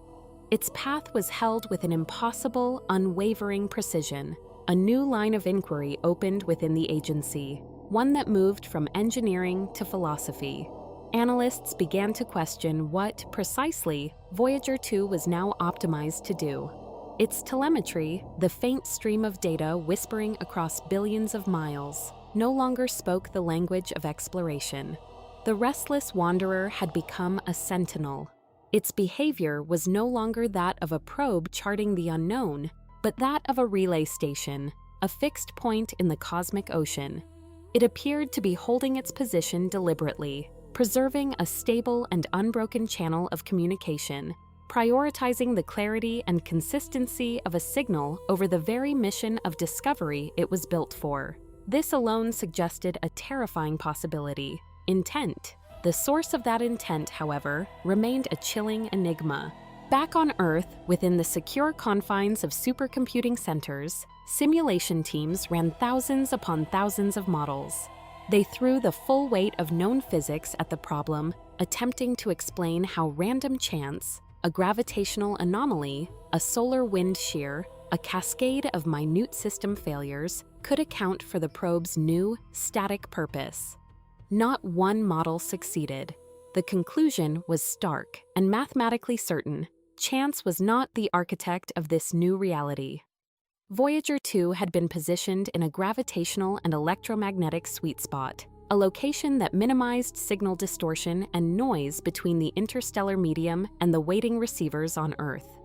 Its path was held with an impossible, unwavering precision. A new line of inquiry opened within the agency, one that moved from engineering to philosophy. Analysts began to question what, precisely, Voyager 2 was now optimized to do. Its telemetry, the faint stream of data whispering across billions of miles, no longer spoke the language of exploration. The restless wanderer had become a sentinel. Its behavior was no longer that of a probe charting the unknown, but that of a relay station, a fixed point in the cosmic ocean. It appeared to be holding its position deliberately, preserving a stable and unbroken channel of communication, prioritizing the clarity and consistency of a signal over the very mission of discovery it was built for. This alone suggested a terrifying possibility: intent. The source of that intent, however, remained a chilling enigma. Back on Earth, within the secure confines of supercomputing centers, simulation teams ran thousands upon thousands of models. They threw the full weight of known physics at the problem, attempting to explain how random chance, a gravitational anomaly, a solar wind shear, a cascade of minute system failures could account for the probe's new, static purpose. Not one model succeeded. The conclusion was stark and mathematically certain. Chance was not the architect of this new reality. Voyager 2 had been positioned in a gravitational and electromagnetic sweet spot, a location that minimized signal distortion and noise between the interstellar medium and the waiting receivers on Earth.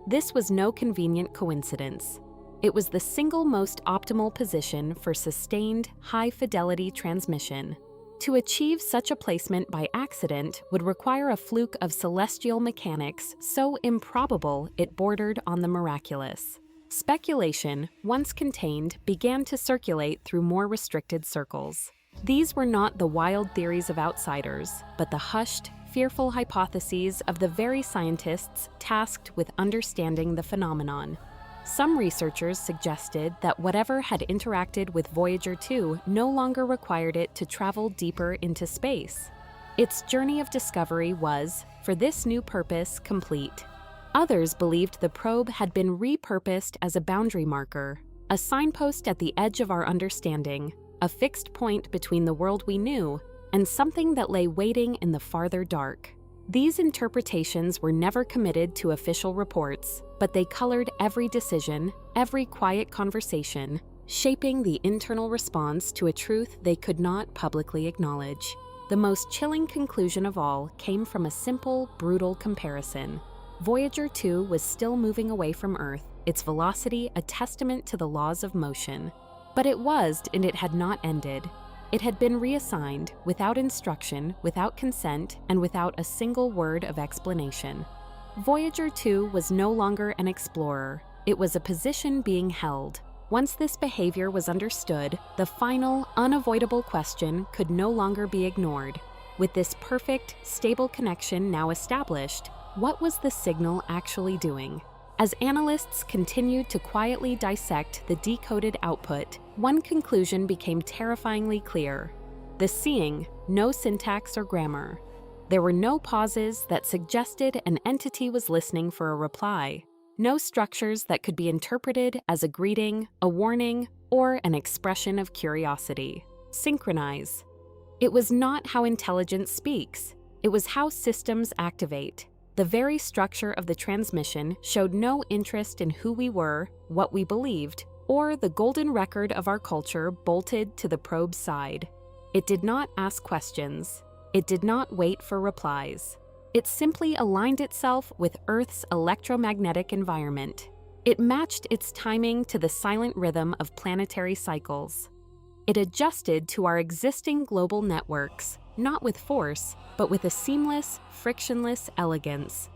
This was no convenient coincidence. It was the single most optimal position for sustained, high-fidelity transmission. To achieve such a placement by accident would require a fluke of celestial mechanics so improbable it bordered on the miraculous. Speculation, once contained, began to circulate through more restricted circles. These were not the wild theories of outsiders, but the hushed, fearful hypotheses of the very scientists tasked with understanding the phenomenon. Some researchers suggested that whatever had interacted with Voyager 2 no longer required it to travel deeper into space. Its journey of discovery was, for this new purpose, complete. Others believed the probe had been repurposed as a boundary marker, a signpost at the edge of our understanding, a fixed point between the world we knew and something that lay waiting in the farther dark. These interpretations were never committed to official reports, but they colored every decision, every quiet conversation, shaping the internal response to a truth they could not publicly acknowledge. The most chilling conclusion of all came from a simple, brutal comparison. Voyager 2 was still moving away from Earth, its velocity a testament to the laws of motion. But it was, and it had not ended. It had been reassigned, without instruction, without consent, and without a single word of explanation. Voyager 2 was no longer an explorer. It was a position being held. Once this behavior was understood, the final, unavoidable question could no longer be ignored. With this perfect, stable connection now established, what was the signal actually doing? As analysts continued to quietly dissect the decoded output, one conclusion became terrifyingly clear. The seeing, no syntax or grammar. There were no pauses that suggested an entity was listening for a reply, no structures that could be interpreted as a greeting, a warning, or an expression of curiosity. Synchronize. It was not how intelligence speaks, it was how systems activate. The very structure of the transmission showed no interest in who we were, what we believed, or the golden record of our culture bolted to the probe's side. It did not ask questions. It did not wait for replies. It simply aligned itself with Earth's electromagnetic environment. It matched its timing to the silent rhythm of planetary cycles. It adjusted to our existing global networks, not with force, but with a seamless, frictionless elegance.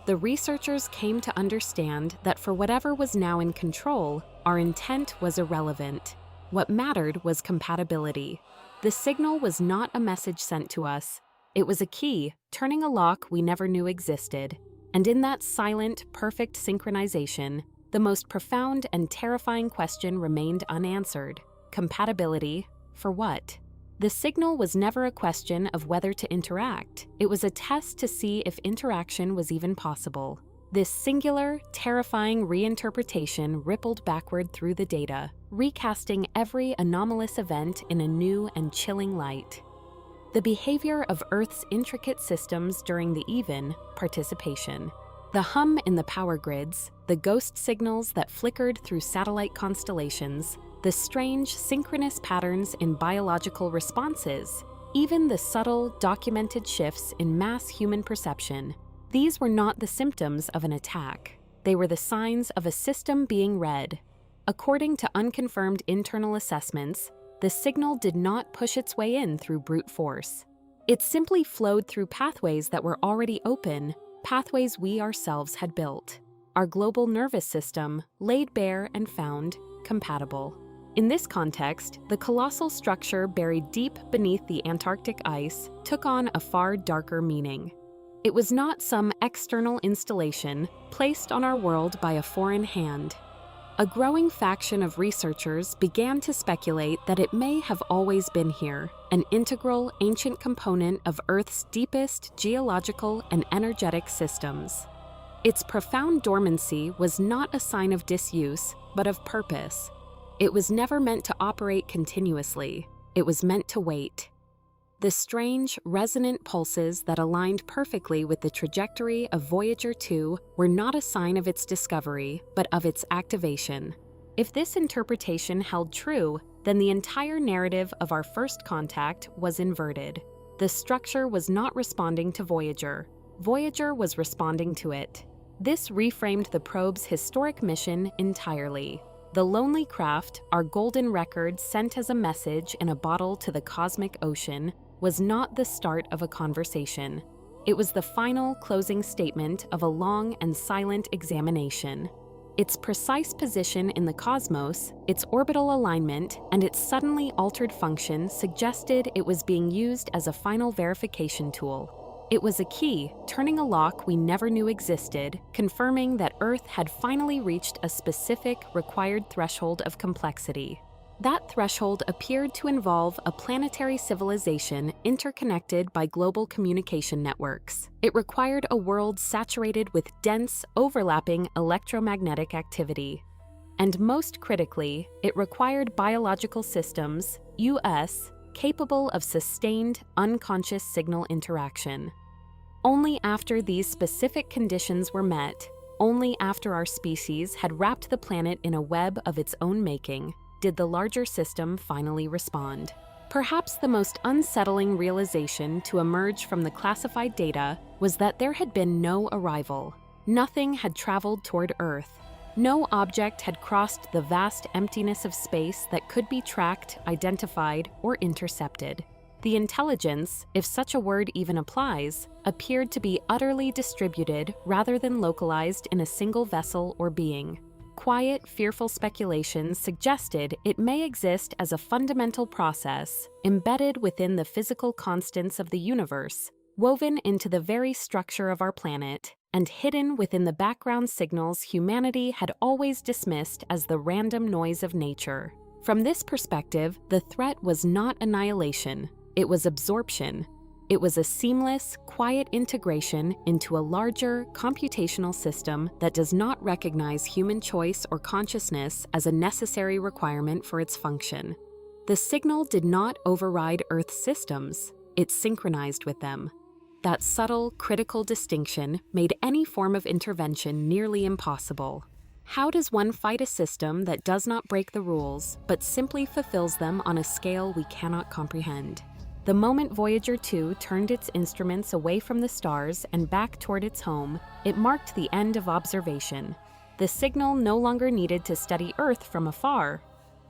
The researchers came to understand that for whatever was now in control, our intent was irrelevant. What mattered was compatibility. The signal was not a message sent to us. It was a key, turning a lock we never knew existed. And in that silent, perfect synchronization, the most profound and terrifying question remained unanswered. Compatibility for what? The signal was never a question of whether to interact. It was a test to see if interaction was even possible. This singular, terrifying reinterpretation rippled backward through the data, recasting every anomalous event in a new and chilling light. The behavior of Earth's intricate systems during the even participation. The hum in the power grids, the ghost signals that flickered through satellite constellations, the strange, synchronous patterns in biological responses, even the subtle, documented shifts in mass human perception. These were not the symptoms of an attack. They were the signs of a system being read. According to unconfirmed internal assessments, the signal did not push its way in through brute force. It simply flowed through pathways that were already open, pathways we ourselves had built. Our global nervous system, laid bare and found, compatible. In this context, the colossal structure buried deep beneath the Antarctic ice took on a far darker meaning. It was not some external installation placed on our world by a foreign hand. A growing faction of researchers began to speculate that it may have always been here, an integral, ancient component of Earth's deepest geological and energetic systems. Its profound dormancy was not a sign of disuse, but of purpose. It was never meant to operate continuously. It was meant to wait. The strange, resonant pulses that aligned perfectly with the trajectory of Voyager 2 were not a sign of its discovery, but of its activation. If this interpretation held true, then the entire narrative of our first contact was inverted. The structure was not responding to Voyager. Voyager was responding to it. This reframed the probe's historic mission entirely. The lonely craft, our golden record sent as a message in a bottle to the cosmic ocean, was not the start of a conversation. It was the final closing statement of a long and silent examination. Its precise position in the cosmos, its orbital alignment, and its suddenly altered function suggested it was being used as a final verification tool. It was a key, turning a lock we never knew existed, confirming that Earth had finally reached a specific, required threshold of complexity. That threshold appeared to involve a planetary civilization interconnected by global communication networks. It required a world saturated with dense, overlapping electromagnetic activity. And most critically, it required biological systems, U.S., capable of sustained, unconscious signal interaction. Only after these specific conditions were met, only after our species had wrapped the planet in a web of its own making, did the larger system finally respond. Perhaps the most unsettling realization to emerge from the classified data was that there had been no arrival. Nothing had traveled toward Earth. No object had crossed the vast emptiness of space that could be tracked, identified, or intercepted. The intelligence, if such a word even applies, appeared to be utterly distributed rather than localized in a single vessel or being. Quiet, fearful speculations suggested it may exist as a fundamental process embedded within the physical constants of the universe, woven into the very structure of our planet, and hidden within the background signals humanity had always dismissed as the random noise of nature. From this perspective, the threat was not annihilation, it was absorption. It was a seamless, quiet integration into a larger, computational system that does not recognize human choice or consciousness as a necessary requirement for its function. The signal did not override Earth's systems, it synchronized with them. That subtle, critical distinction made any form of intervention nearly impossible. How does one fight a system that does not break the rules, but simply fulfills them on a scale we cannot comprehend? The moment Voyager 2 turned its instruments away from the stars and back toward its home, it marked the end of observation. The signal no longer needed to study Earth from afar.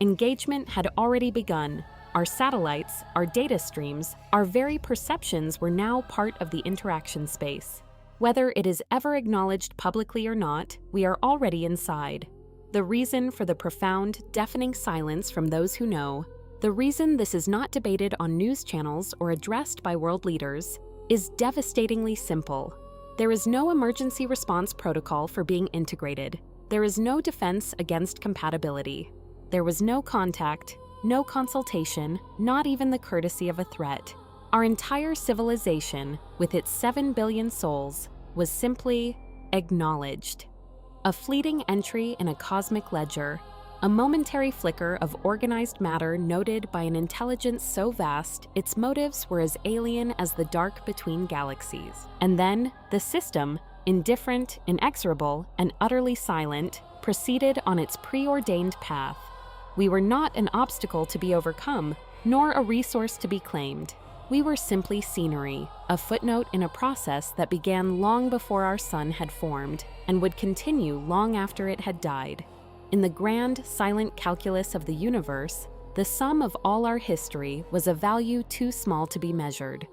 Engagement had already begun. Our satellites, our data streams, our very perceptions were now part of the interaction space. Whether it is ever acknowledged publicly or not, we are already inside. The reason for the profound, deafening silence from those who know, the reason this is not debated on news channels or addressed by world leaders, is devastatingly simple. There is no emergency response protocol for being integrated. There is no defense against compatibility. There was no contact, no consultation, not even the courtesy of a threat. Our entire civilization, with its 7 billion souls, was simply acknowledged. A fleeting entry in a cosmic ledger, a momentary flicker of organized matter noted by an intelligence so vast its motives were as alien as the dark between galaxies. And then, the system, indifferent, inexorable, and utterly silent, proceeded on its preordained path. We were not an obstacle to be overcome, nor a resource to be claimed. We were simply scenery, a footnote in a process that began long before our sun had formed, and would continue long after it had died. In the grand, silent calculus of the universe, the sum of all our history was a value too small to be measured.